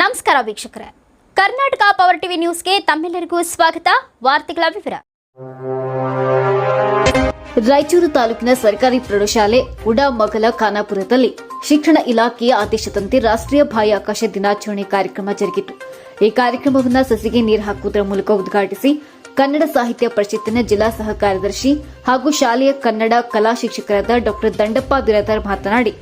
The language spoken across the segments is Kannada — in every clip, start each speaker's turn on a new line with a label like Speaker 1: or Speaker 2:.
Speaker 1: ನಮಸ್ಕಾರ ವೀಕ್ಷಕರೇ, ಕರ್ನಾಟಕ ಪವರ್ ಟಿವಿ ನ್ಯೂಸ್ಗೆ ತಮ್ಮೆಲ್ಲರಿಗೂ ಸ್ವಾಗತ. ವಾರ್ತೆಗಳ ವಿವರ. ರಾಯಚೂರು ತಾಲೂಕಿನ ಸರ್ಕಾರಿ ಪ್ರೌಢಶಾಲೆ ಉಡಾಮಗಲ ಖಾನಾಪುರದಲ್ಲಿ ಶಿಕ್ಷಣ ಇಲಾಖೆಯ ಆದೇಶದಂತೆ ರಾಷ್ಟ್ರೀಯ ಬಾಹ್ಯಾಕಾಶ ದಿನಾಚರಣೆ ಕಾರ್ಯಕ್ರಮ ಜರುಗಿತು. ಈ ಕಾರ್ಯಕ್ರಮವನ್ನು ಸಸಿಗೆ ನೀರು ಹಾಕುವುದರ ಮೂಲಕ ಉದ್ಘಾಟಿಸಿ ಕನ್ನಡ ಸಾಹಿತ್ಯ ಪರಿಷತ್ತಿನ ಜಿಲ್ಲಾ ಸಹ ಕಾರ್ಯದರ್ಶಿ ಹಾಗೂ ಶಾಲೆಯ ಕನ್ನಡ ಕಲಾ ಶಿಕ್ಷಕರಾದ ಡಾ ದಂಡಪ್ಪ ಬಿರಾದಾರ್ ಮಾತನಾಡಿ,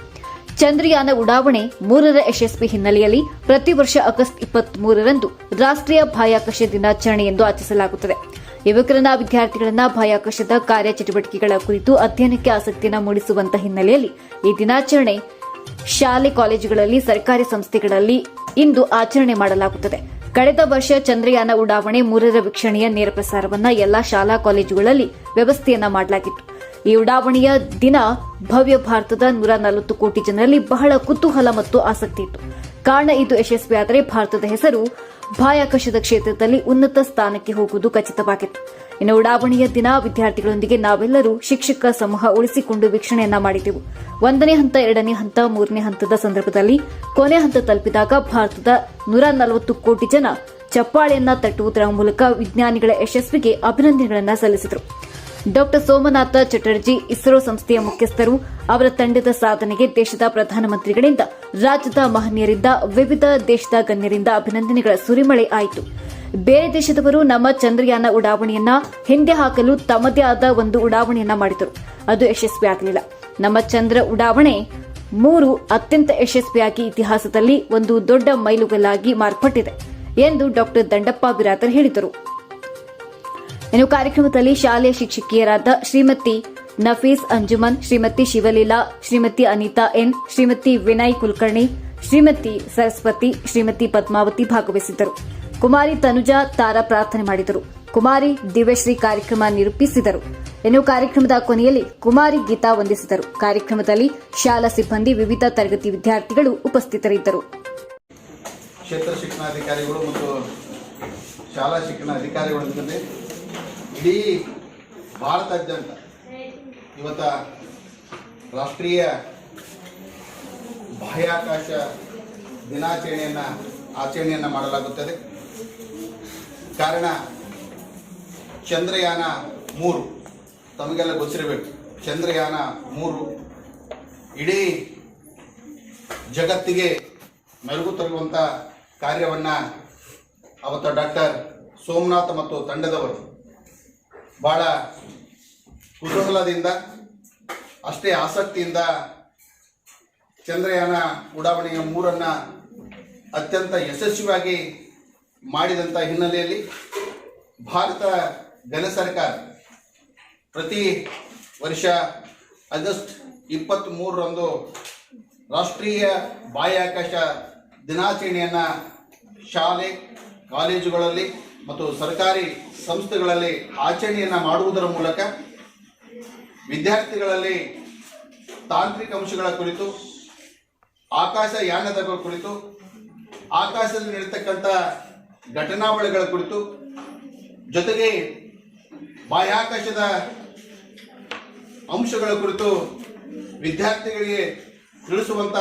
Speaker 1: ಚಂದ್ರಯಾನ ಉಡಾವಣೆ 3ರ ಯಶಸ್ವಿ ಹಿನ್ನೆಲೆಯಲ್ಲಿ ಪ್ರತಿ ವರ್ಷ ಆಗಸ್ಟ್ 23ರಂದು ರಾಷ್ಟ್ರೀಯ ಬಾಹ್ಯಾಕಾಶ ದಿನಾಚರಣೆ ಎಂದು ಆಚರಿಸಲಾಗುತ್ತದೆ. ಯುವಕರನ್ನ ವಿದ್ಯಾರ್ಥಿಗಳನ್ನ ಬಾಹ್ಯಾಕಾಶದ ಕಾರ್ಯಚಟುವಟಿಕೆಗಳ ಕುರಿತು ಅಧ್ಯಯನಕ್ಕೆ ಆಸಕ್ತಿಯನ್ನು ಮೂಡಿಸುವಂತಹ ಹಿನ್ನೆಲೆಯಲ್ಲಿ ಈ ದಿನಾಚರಣೆ ಶಾಲೆ ಕಾಲೇಜುಗಳಲ್ಲಿ ಸರ್ಕಾರಿ ಸಂಸ್ಥೆಗಳಲ್ಲಿ ಇಂದು ಆಚರಣೆ ಮಾಡಲಾಗುತ್ತದೆ. ಕಳೆದ ವರ್ಷ ಚಂದ್ರಯಾನ ಉಡಾವಣೆ 3ರ ವೀಕ್ಷಣೆಯ ನೇರ ಪ್ರಸಾರವನ್ನು ಎಲ್ಲಾ ಶಾಲಾ ಕಾಲೇಜುಗಳಲ್ಲಿ ವ್ಯವಸ್ಥೆಯನ್ನ ಮಾಡಲಾಗಿತ್ತು. ಈ ಉಡಾವಣೆಯ ದಿನ ಭವ್ಯ ಭಾರತದ 140 ಕೋಟಿ ಜನರಲ್ಲಿ ಬಹಳ ಕುತೂಹಲ ಮತ್ತು ಆಸಕ್ತಿ ಇತ್ತು. ಕಾರಣ ಇದು ಯಶಸ್ವಿಯಾದರೆ ಭಾರತದ ಹೆಸರು ಬಾಹ್ಯಾಕಾಶದ ಕ್ಷೇತ್ರದಲ್ಲಿ ಉನ್ನತ ಸ್ಥಾನಕ್ಕೆ ಹೋಗುವುದು ಖಚಿತವಾಗಿತ್ತು. ಇನ್ನು ಉಡಾವಣೆಯ ದಿನ ವಿದ್ಯಾರ್ಥಿಗಳೊಂದಿಗೆ ನಾವೆಲ್ಲರೂ ಶಿಕ್ಷಕ ಸಮೂಹ ಉಳಿಸಿಕೊಂಡು ವೀಕ್ಷಣೆಯನ್ನ ಮಾಡಿದೆವು. 1ನೇ ಹಂತ, 2ನೇ ಹಂತ, 3ನೇ ಹಂತದ ಸಂದರ್ಭದಲ್ಲಿ ಕೊನೆ ಹಂತ ತಲುಪಿದಾಗ ಭಾರತದ 140 ಕೋಟಿ ಜನ ಚಪ್ಪಾಳೆಯನ್ನ ತಟ್ಟುವುದರ ಮೂಲಕ ವಿಜ್ಞಾನಿಗಳ ಯಶಸ್ವಿಗೆ ಅಭಿನಂದನೆಗಳನ್ನು ಸಲ್ಲಿಸಿದರು. ಡಾ ಸೋಮನಾಥ ಚಟರ್ಜಿ ಇಸ್ರೋ ಸಂಸ್ಥೆಯ ಮುಖ್ಯಸ್ಥರು ಅವರ ತಂಡದ ಸಾಧನೆಗೆ ದೇಶದ ಪ್ರಧಾನಮಂತ್ರಿಗಳಿಂದ, ರಾಜ್ಯದ ಮಹನೀಯರಿಂದ, ವಿವಿಧ ದೇಶದ ಗಣ್ಯರಿಂದ ಅಭಿನಂದನೆಗಳ ಸುರಿಮಳೆ ಆಯಿತು. ಬೇರೆ ದೇಶದವರು ನಮ್ಮ ಚಂದ್ರಯಾನ ಉಡಾವಣೆಯನ್ನ ಹಿಂದೆ ಹಾಕಲು ತಮ್ಮದೇ ಆದ ಒಂದು ಉಡಾವಣೆಯನ್ನ ಮಾಡಿದರು. ಅದು ಯಶಸ್ವಿಯಾಗಲಿಲ್ಲ. ನಮ್ಮ ಚಂದ್ರ ಉಡಾವಣೆ 3 ಅತ್ಯಂತ ಯಶಸ್ವಿಯಾಗಿ ಇತಿಹಾಸದಲ್ಲಿ ಒಂದು ದೊಡ್ಡ ಮೈಲುಗಲ್ಲಾಗಿ ಮಾರ್ಪಟ್ಟಿದೆ ಎಂದು ಡಾ ದಂಡಪ್ಪ ಬಿರಾದಾರ್ ಹೇಳಿದರು. ಇನ್ನು ಕಾರ್ಯಕ್ರಮದಲ್ಲಿ ಶಾಲೆಯ ಶಿಕ್ಷಕಿಯರಾದ ಶ್ರೀಮತಿ ನಫೀಸ್ ಅಂಜುಮನ್, ಶ್ರೀಮತಿ ಶಿವಲೀಲಾ, ಶ್ರೀಮತಿ ಅನಿತಾ ಎನ್, ಶ್ರೀಮತಿ ವಿನಯ್ ಕುಲಕರ್ಣಿ, ಶ್ರೀಮತಿ ಸರಸ್ವತಿ, ಶ್ರೀಮತಿ ಪದ್ಮಾವತಿ ಭಾಗವಹಿಸಿದ್ದರು. ಕುಮಾರಿ ತನುಜಾ ತಾರಾ ಪ್ರಾರ್ಥನೆ ಮಾಡಿದರು. ಕುಮಾರಿ ದಿವ್ಯಶ್ರೀ ಕಾರ್ಯಕ್ರಮ ನಿರೂಪಿಸಿದರು. ಇನ್ನು ಕಾರ್ಯಕ್ರಮದ ಕೊನೆಯಲ್ಲಿ ಕುಮಾರಿ ಗೀತಾ ವಂದಿಸಿದರು. ಕಾರ್ಯಕ್ರಮದಲ್ಲಿ ಶಾಲಾ ಸಿಬ್ಬಂದಿ, ವಿವಿಧ ತರಗತಿ ವಿದ್ಯಾರ್ಥಿಗಳು ಉಪಸ್ಥಿತರಿದ್ದರು.
Speaker 2: ಕ್ಷೇತ್ರ ಶಿಕ್ಷಣಾಧಿಕಾರಿಗಳು ಮತ್ತು ಶಾಲಾ ಶಿಕ್ಷಣ ಅಧಿಕಾರಿಗಳೊಂದಿಗೆ ಇಡೀ ಭಾರತಾದ್ಯಂತ ಇವತ್ತ ರಾಷ್ಟ್ರೀಯ ಬಾಹ್ಯಾಕಾಶ ಆಚರಣೆಯನ್ನು ಮಾಡಲಾಗುತ್ತದೆ. ಕಾರಣ ಚಂದ್ರಯಾನ 3 ತಮಗೆಲ್ಲ ಗೊತ್ತಿರಬೇಕು. ಚಂದ್ರಯಾನ 3 ಇಡೀ ಜಗತ್ತಿಗೆ ಮೆರುಗು ತರುವಂಥ ಕಾರ್ಯವನ್ನು ಅವತ್ತು ಡಾಕ್ಟರ್ ಸೋಮನಾಥ್ ಮತ್ತು ತಂಡದವರು ಬಹಳ ಕುತೂಹಲದಿಂದ, ಅಷ್ಟೇ ಆಸಕ್ತಿಯಿಂದ ಚಂದ್ರಯಾನ ಉಡಾವಣೆಯ 3ಅನ್ನು ಅತ್ಯಂತ ಯಶಸ್ವಿಯಾಗಿ ಮಾಡಿದಂಥ ಹಿನ್ನೆಲೆಯಲ್ಲಿ ಭಾರತ ಘನ ಸರ್ಕಾರ ಪ್ರತಿ ವರ್ಷ ಆಗಸ್ಟ್ 23ರಂದು ರಾಷ್ಟ್ರೀಯ ಬಾಹ್ಯಾಕಾಶ ದಿನಾಚರಣೆಯನ್ನು ಶಾಲೆ ಕಾಲೇಜುಗಳಲ್ಲಿ ಮತ್ತು ಸರ್ಕಾರಿ ಸಂಸ್ಥೆಗಳಲ್ಲಿ ಆಚರಣೆಯನ್ನು ಮಾಡುವುದರ ಮೂಲಕ ವಿದ್ಯಾರ್ಥಿಗಳಲ್ಲಿ ತಾಂತ್ರಿಕ ಅಂಶಗಳ ಕುರಿತು, ಆಕಾಶಯಾನದ ಕುರಿತು, ಆಕಾಶದಲ್ಲಿ ನಡೀತಕ್ಕಂಥ ಘಟನಾವಳಿಗಳ ಕುರಿತು, ಜೊತೆಗೆ ಬಾಹ್ಯಾಕಾಶದ ಅಂಶಗಳ ಕುರಿತು ವಿದ್ಯಾರ್ಥಿಗಳಿಗೆ ತಿಳಿಸುವಂಥ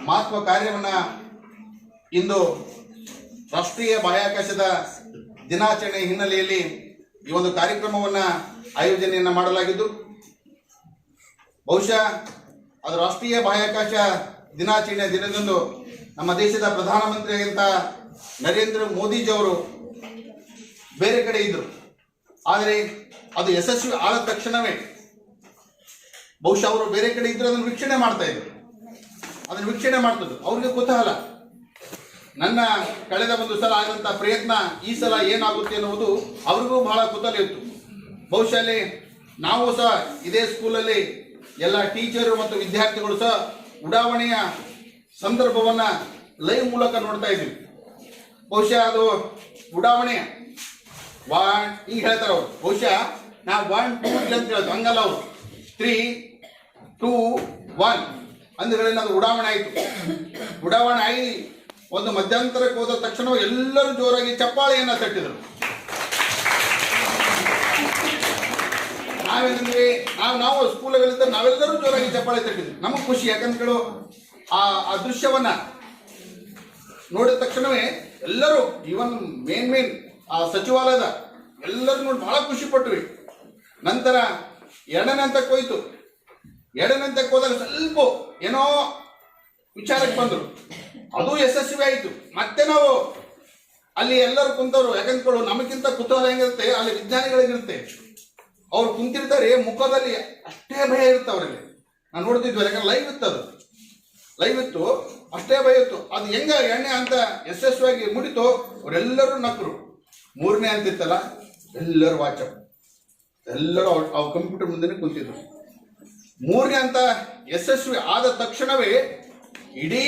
Speaker 2: ಮಹತ್ವ ಕಾರ್ಯವನ್ನು ಇಂದು ರಾಷ್ಟ್ರೀಯ ಬಾಹ್ಯಾಕಾಶದ ದಿನಾಚರಣೆ ಹಿನ್ನೆಲೆಯಲ್ಲಿ ಈ ಒಂದು ಕಾರ್ಯಕ್ರಮವನ್ನು ಆಯೋಜನೆಯನ್ನು ಮಾಡಲಾಗಿದ್ದು, ಬಹುಶಃ ಅದು ರಾಷ್ಟ್ರೀಯ ಬಾಹ್ಯಾಕಾಶ ದಿನಾಚರಣೆ ದಿನದಂದು ನಮ್ಮ ದೇಶದ ಪ್ರಧಾನಮಂತ್ರಿಯಾದಂಥ ನರೇಂದ್ರ ಮೋದಿಜಿಯವರು ಬೇರೆ ಕಡೆ ಇದ್ದರು. ಆದರೆ ಅದು ಯಶಸ್ವಿ ಆದ ತಕ್ಷಣವೇ ಬಹುಶಃ ಅವರು ಬೇರೆ ಕಡೆ ಇದ್ದರು, ಅದನ್ನು ವೀಕ್ಷಣೆ ಮಾಡ್ತಾ ಇದ್ರು. ಅದನ್ನು ವೀಕ್ಷಣೆ ಮಾಡ್ತಿದ್ರು. ಅವ್ರಿಗೆ ಕುತೂಹಲ, ನನ್ನ ಕಳೆದ ಒಂದು ಸಲ ಆದಂಥ ಪ್ರಯತ್ನ ಈ ಸಲ ಏನಾಗುತ್ತೆ ಅನ್ನುವುದು ಅವ್ರಿಗೂ ಬಹಳ ಕುತೂಹಲ ಇತ್ತು. ಬಹುಶಃ ನಾವು ಸಹ ಇದೇ ಸ್ಕೂಲಲ್ಲಿ ಎಲ್ಲ ಟೀಚರು ಮತ್ತು ವಿದ್ಯಾರ್ಥಿಗಳು ಸಹ ಉಡಾವಣೆಯ ಸಂದರ್ಭವನ್ನು ಲೈವ್ ಮೂಲಕ ನೋಡ್ತಾ ಇದ್ವಿ. ಬಹುಶಃ ಅದು ಉಡಾವಣೆ ಹಿಂಗೆ ಹೇಳ್ತಾರೆ ಅವರು. ಬಹುಶಃ ನಾವು 1 2 ಅಂತ ಹೇಳ್ತು, ಹಂಗಲ್ಲ ಅವರು 3 2 1 ಅಂದ್ರೇನು ಅದು ಉಡಾವಣೆ ಆಯಿತು. ಉಡಾವಣೆ ಆಗಿ ಒಂದು ಮಧ್ಯಂತರಕ್ಕೆ ಹೋದ ತಕ್ಷಣ ಎಲ್ಲರೂ ಜೋರಾಗಿ ಚಪ್ಪಾಳೆಯನ್ನು ತಟ್ಟಿದರು. ನಾವೇನಂದ್ವಿ, ನಾವು ಸ್ಕೂಲಲ್ಲಿದ್ದ ನಾವೆಲ್ಲರೂ ಜೋರಾಗಿ ಚಪ್ಪಾಳೆ ತಟ್ಟಿದ್ವಿ. ನಮಗೆ ಖುಷಿ, ಯಾಕಂತ ಕೇಳು ಆ ದೃಶ್ಯವನ್ನ ನೋಡಿದ ತಕ್ಷಣವೇ ಎಲ್ಲರೂ ಇವನ್ ಮೇನ್ ಆ ಸಚಿವಾಲಯದ ಎಲ್ಲರೂ ನೋಡಿ ಬಹಳ ಖುಷಿ ಪಟ್ವಿ. ನಂತರ ಎರಡನೇ ಹಂತಕ್ಕೆ ಹೋಯ್ತು. ಎರಡನೇ ಹಂತಕ್ಕೆ ಹೋದಾಗ ಸ್ವಲ್ಪ ಏನೋ ವಿಚಾರಕ್ಕೆ ಬಂದರು, ಅದು ಯಶಸ್ವಿ ಆಯಿತು. ಮತ್ತೆ ನಾವು ಅಲ್ಲಿ ಎಲ್ಲರೂ ಕುಂತವ್ರು, ಯಾಕಂದ್ಕೊಳ್ಳು ನಮಗಿಂತ ಕುತೂಹಲ ಹೆಂಗಿರುತ್ತೆ ಅಲ್ಲಿ ವಿಜ್ಞಾನಿಗಳಿಗಿರುತ್ತೆ. ಅವ್ರು ಕುಂತಿರ್ತಾರೆ, ಮುಖದಲ್ಲಿ ಅಷ್ಟೇ ಭಯ ಇರುತ್ತೆ ಅವರಲ್ಲಿ. ನಾನು ನೋಡ್ತಿದ್ವಿ, ಯಾಕಂದ್ರೆ ಲೈವ್ ಇತ್ತು, ಅಷ್ಟೇ ಭಯ ಇತ್ತು. ಅದು ಹೆಂಗ ಎಣ್ಣೆ ಅಂತ ಯಶಸ್ವಿಯಾಗಿ ಮುಡಿತು, ಅವರೆಲ್ಲರೂ ನಕ್ಕರು. ಮೂರನೇ ಅಂತ ಇತ್ತಲ್ಲ, ಎಲ್ಲರೂ ವಾಚಪ್, ಎಲ್ಲರೂ ಅವ್ರ ಕಂಪ್ಯೂಟರ್ ಮುಂದೆ ಕುಂತಿದ್ರು. ಮೂರನೇ ಅಂತ ಯಶಸ್ವಿ ಆದ ತಕ್ಷಣವೇ ಇಡೀ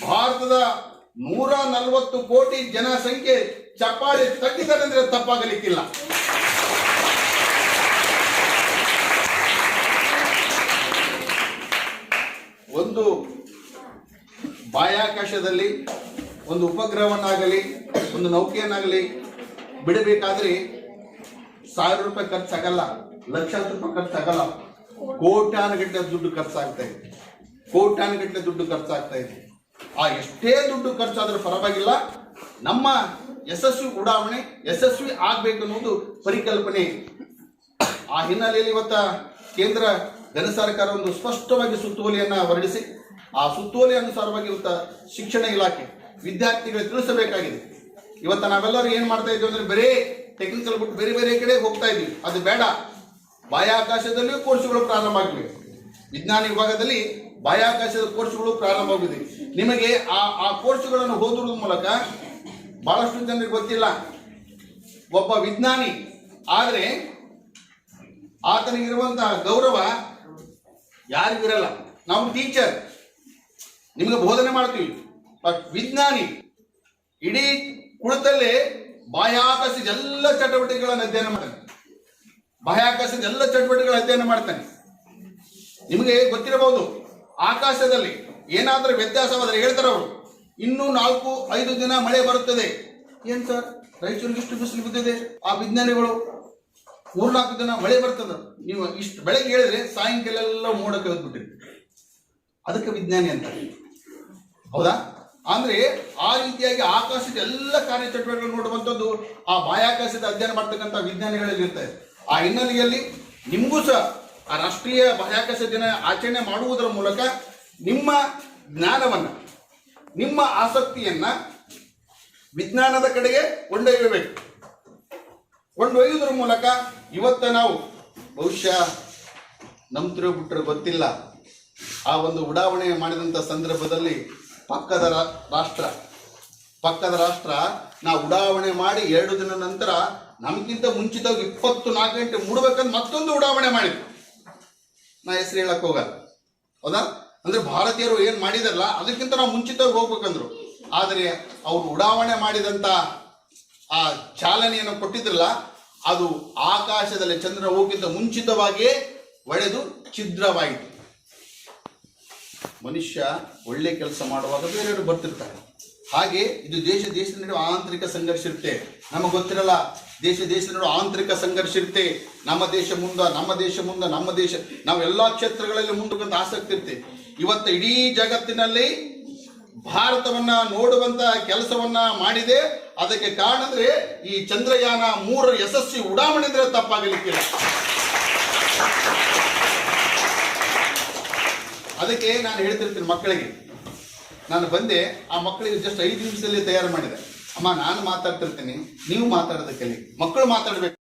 Speaker 2: ಭಾರತದ 140 ಕೋಟಿ ಜನಸಂಖ್ಯೆ ಚಪ್ಪಾಳೆ ತಟ್ಟಿದ್ದಾರೆ ಅಂದ್ರೆ ತಪ್ಪಾಗಲಿಕ್ಕಿಲ್ಲ. ಒಂದು ಬಾಹ್ಯಾಕಾಶದಲ್ಲಿ ಒಂದು ಉಪಗ್ರಹವನ್ನಾಗಲಿ ಒಂದು ನೌಕೆಯನ್ನಾಗಲಿ ಬಿಡಬೇಕಾದ್ರೆ 1000 ರೂಪಾಯಿ ಖರ್ಚಾಗಲ್ಲ, ಲಕ್ಷಾಂತರ ರೂಪಾಯಿ ಖರ್ಚಾಗಲ್ಲ, ಕೋಟ್ಯಾನುಗಟ್ಟಲೆ ದುಡ್ಡು ಖರ್ಚಾಗ್ತಾ ಇದೆ. ಕೋಟ್ಯಾನುಗಟ್ಟಲೆ ದುಡ್ಡು ಖರ್ಚಾಗ್ತಾ ಇದೆ. ಆ ಎಷ್ಟೇ ದುಡ್ಡು ಖರ್ಚಾದ್ರೂ ಪರವಾಗಿಲ್ಲ, ನಮ್ಮ ಯಶಸ್ವಿ ಉಡಾವಣೆ ಯಶಸ್ವಿ ಆಗ್ಬೇಕು ಅನ್ನೋದು ಪರಿಕಲ್ಪನೆ. ಆ ಹಿನ್ನೆಲೆಯಲ್ಲಿ ಇವತ್ತ ಕೇಂದ್ರ ಘನ ಸರ್ಕಾರ ಒಂದು ಸ್ಪಷ್ಟವಾಗಿ ಸುತ್ತೋಲೆಯನ್ನ ಹೊರಡಿಸಿ, ಆ ಸುತ್ತೋಲೆ ಅನುಸಾರವಾಗಿ ಇವತ್ತ ಶಿಕ್ಷಣ ಇಲಾಖೆ ವಿದ್ಯಾರ್ಥಿಗಳಿಗೆ ತಿಳಿಸಬೇಕಾಗಿದೆ. ಇವತ್ತ ನಾವೆಲ್ಲರೂ ಏನ್ ಮಾಡ್ತಾ ಇದ್ದೀವಿ ಅಂದ್ರೆ ಬರೀ ಟೆಕ್ನಿಕಲ್ ಬಿಟ್ಟು ಬೇರೆ ಬೇರೆ ಕಡೆ ಹೋಗ್ತಾ ಇದೀವಿ. ಅದು ಬೇಡ. ಬಾಹ್ಯಾಕಾಶದಲ್ಲಿಯೂ ಕೋರ್ಸ್ಗಳು ಪ್ರಾರಂಭ ಆಗಿವೆ. ವಿಜ್ಞಾನ ವಿಭಾಗದಲ್ಲಿ ಬಾಹ್ಯಾಕಾಶದ ಕೋರ್ಸ್ಗಳು ಪ್ರಾರಂಭವಾಗಿದೆ. ನಿಮಗೆ ಆ ಕೋರ್ಸ್ಗಳನ್ನು ಓದುವುದರ ಮೂಲಕ ಬಹಳಷ್ಟು ಜನರಿಗೆ ಗೊತ್ತಿಲ್ಲ, ಒಬ್ಬ ವಿಜ್ಞಾನಿ ಆದರೆ ಆತನಿಗಿರುವಂತಹ ಗೌರವ ಯಾರಿಗಿರಲ್ಲ. ನಾವು ಟೀಚರ್ ನಿಮಗೆ ಬೋಧನೆ ಮಾಡ್ತೀವಿ, ಬಟ್ ವಿಜ್ಞಾನಿ ಇಡೀ ಕುಳಿತಲ್ಲೇ ಬಾಹ್ಯಾಕಾಶದ ಎಲ್ಲ ಚಟುವಟಿಕೆಗಳನ್ನು ಅಧ್ಯಯನ ಮಾಡ್ತಾನೆ. ಬಾಹ್ಯಾಕಾಶದ ಎಲ್ಲ ಚಟುವಟಿಕೆಗಳ ಅಧ್ಯಯನ ಮಾಡ್ತಾನೆ. ನಿಮಗೆ ಗೊತ್ತಿರಬಹುದು, ಆಕಾಶದಲ್ಲಿ ಏನಾದರೂ ವ್ಯತ್ಯಾಸವಾದರೆ ಹೇಳ್ತಾರೆ ಅವರು, ಇನ್ನೂ 4-5 ದಿನ ಮಳೆ ಬರುತ್ತದೆ. ಏನ್ ಸರ್, ರಾಯಚೂರಿಗೆ ಇಷ್ಟು ಬಿಸಿಲು ಬಿದ್ದಿದೆ, ಆ ವಿಜ್ಞಾನಿಗಳು 3-4 ದಿನ ಮಳೆ ಬರ್ತದ, ನೀವು ಇಷ್ಟು ಬೆಳಗ್ಗೆ ಹೇಳಿದ್ರೆ ಸಾಯಂಕಾಲ ಎಲ್ಲ ಮೋಡ ಕವಿದ್ಬಿಟ್ಟಿರಿ, ಅದಕ್ಕೆ ವಿಜ್ಞಾನಿ ಅಂತ. ಹೌದಾ? ಅಂದ್ರೆ ಆ ರೀತಿಯಾಗಿ ಆಕಾಶದ ಎಲ್ಲ ಕಾರ್ಯಚಟುವಟಿಕೆಗಳು ನೋಡುವಂಥದ್ದು ಆ ಬಾಹ್ಯಾಕಾಶದ ಅಧ್ಯಯನ ಮಾಡ್ತಕ್ಕಂಥ ವಿಜ್ಞಾನಿಗಳಲ್ಲಿ ಇರ್ತಾರೆ. ಆ ಹಿನ್ನೆಲೆಯಲ್ಲಿ ನಿಮಗೂ ಸಹ ಆ ರಾಷ್ಟ್ರೀಯ ಬಾಹ್ಯಾಕಾಶ ದಿನ ಆಚರಣೆ ಮಾಡುವುದರ ಮೂಲಕ ನಿಮ್ಮ ಜ್ಞಾನವನ್ನ, ನಿಮ್ಮ ಆಸಕ್ತಿಯನ್ನ ವಿಜ್ಞಾನದ ಕಡೆಗೆ ಕೊಂಡೊಯ್ಯಬೇಕು. ಕೊಂಡೊಯ್ಯುವುದರ ಮೂಲಕ ಇವತ್ತ ನಾವು ಬಹುಶಃ ನಂಬ್ತಿರೋ ಬಿಟ್ಟರೆ ಗೊತ್ತಿಲ್ಲ, ಆ ಒಂದು ಉಡಾವಣೆ ಮಾಡಿದಂಥ ಸಂದರ್ಭದಲ್ಲಿ ಪಕ್ಕದ ರಾಷ್ಟ್ರ ನಾವು ಉಡಾವಣೆ ಮಾಡಿ 2 ದಿನ ನಂತರ ನಮಗಿಂತ ಮುಂಚಿತವಾಗಿ 24 ಗಂಟೆ ಮೂಡಬೇಕಂತ ಮತ್ತೊಂದು ಉಡಾವಣೆ ಮಾಡಿದ್ರು. ನಾ ಹೆಸರು ಹೇಳಕ್ ಹೋಗಲ್ಲ. ಹೌದಾ? ಅಂದ್ರೆ ಭಾರತೀಯರು ಏನ್ ಮಾಡಿದಾರಲ್ಲ ಅದಕ್ಕಿಂತ ನಾವು ಮುಂಚಿತವಾಗಿ ಹೋಗ್ಬೇಕಂದ್ರು. ಆದರೆ ಅವರು ಉಡಾವಣೆ ಮಾಡಿದಂತ ಆ ಚಾಲನೆಯನ್ನು ಕೊಟ್ಟಿದ್ರಲ್ಲ, ಅದು ಆಕಾಶದಲ್ಲಿ ಚಂದ್ರ ಹೋಗಿದ್ದ ಮುಂಚಿತವಾಗಿಯೇ ಒಡೆದು ಛಿದ್ರವಾಯಿತು. ಮನುಷ್ಯ ಒಳ್ಳೆ ಕೆಲಸ ಮಾಡುವಾಗ ಬೇರೆಯವರು ಬರ್ತಿರ್ತಾರೆ. ಹಾಗೆ ಇದು ದೇಶದ ನಡುವೆ ಆಂತರಿಕ ಸಂಘರ್ಷ ಇರುತ್ತೆ. ನಮಗೆ ಗೊತ್ತಿರಲ್ಲ, ದೇಶದ ನಡುವೆ ಆಂತರಿಕ ಸಂಘರ್ಷ ಇರುತ್ತೆ. ನಮ್ಮ ದೇಶ ನಾವು ಎಲ್ಲಾ ಕ್ಷೇತ್ರಗಳಲ್ಲಿ ಮುಂದಕ್ಕಂತ ಆಸಕ್ತಿ ಇರುತ್ತೆ. ಇವತ್ತು ಇಡೀ ಜಗತ್ತಿನಲ್ಲಿ ಭಾರತವನ್ನ ನೋಡುವಂತ ಕೆಲಸವನ್ನ ಮಾಡಿದೆ. ಅದಕ್ಕೆ ಕಾರಣ ಅಂದ್ರೆ ಈ ಚಂದ್ರಯಾನ 3 ಯಶಸ್ವಿ ಉಡಾವಣೆ ಅಂದ್ರೆ ತಪ್ಪಾಗಲಿಕ್ಕಿಲ್ಲ. ಅದಕ್ಕೆ ನಾನು ಹೇಳ್ತಿರ್ತೀನಿ ಮಕ್ಕಳಿಗೆ, ನಾನು ಬಂದೆ ಆ ಮಕ್ಕಳಿಗೆ ಜಸ್ಟ್ 5 ನಿಮಿಷದಲ್ಲಿ ತಯಾರು ಮಾಡಿದೆ. ಅಮ್ಮ ನಾನು ಮಾತಾಡ್ತಿರ್ತೀನಿ, ನೀವು ಮಾತಾಡೋದಕ್ಕೆ ಮಕ್ಕಳು ಮಾತಾಡ್ಬೇಕು.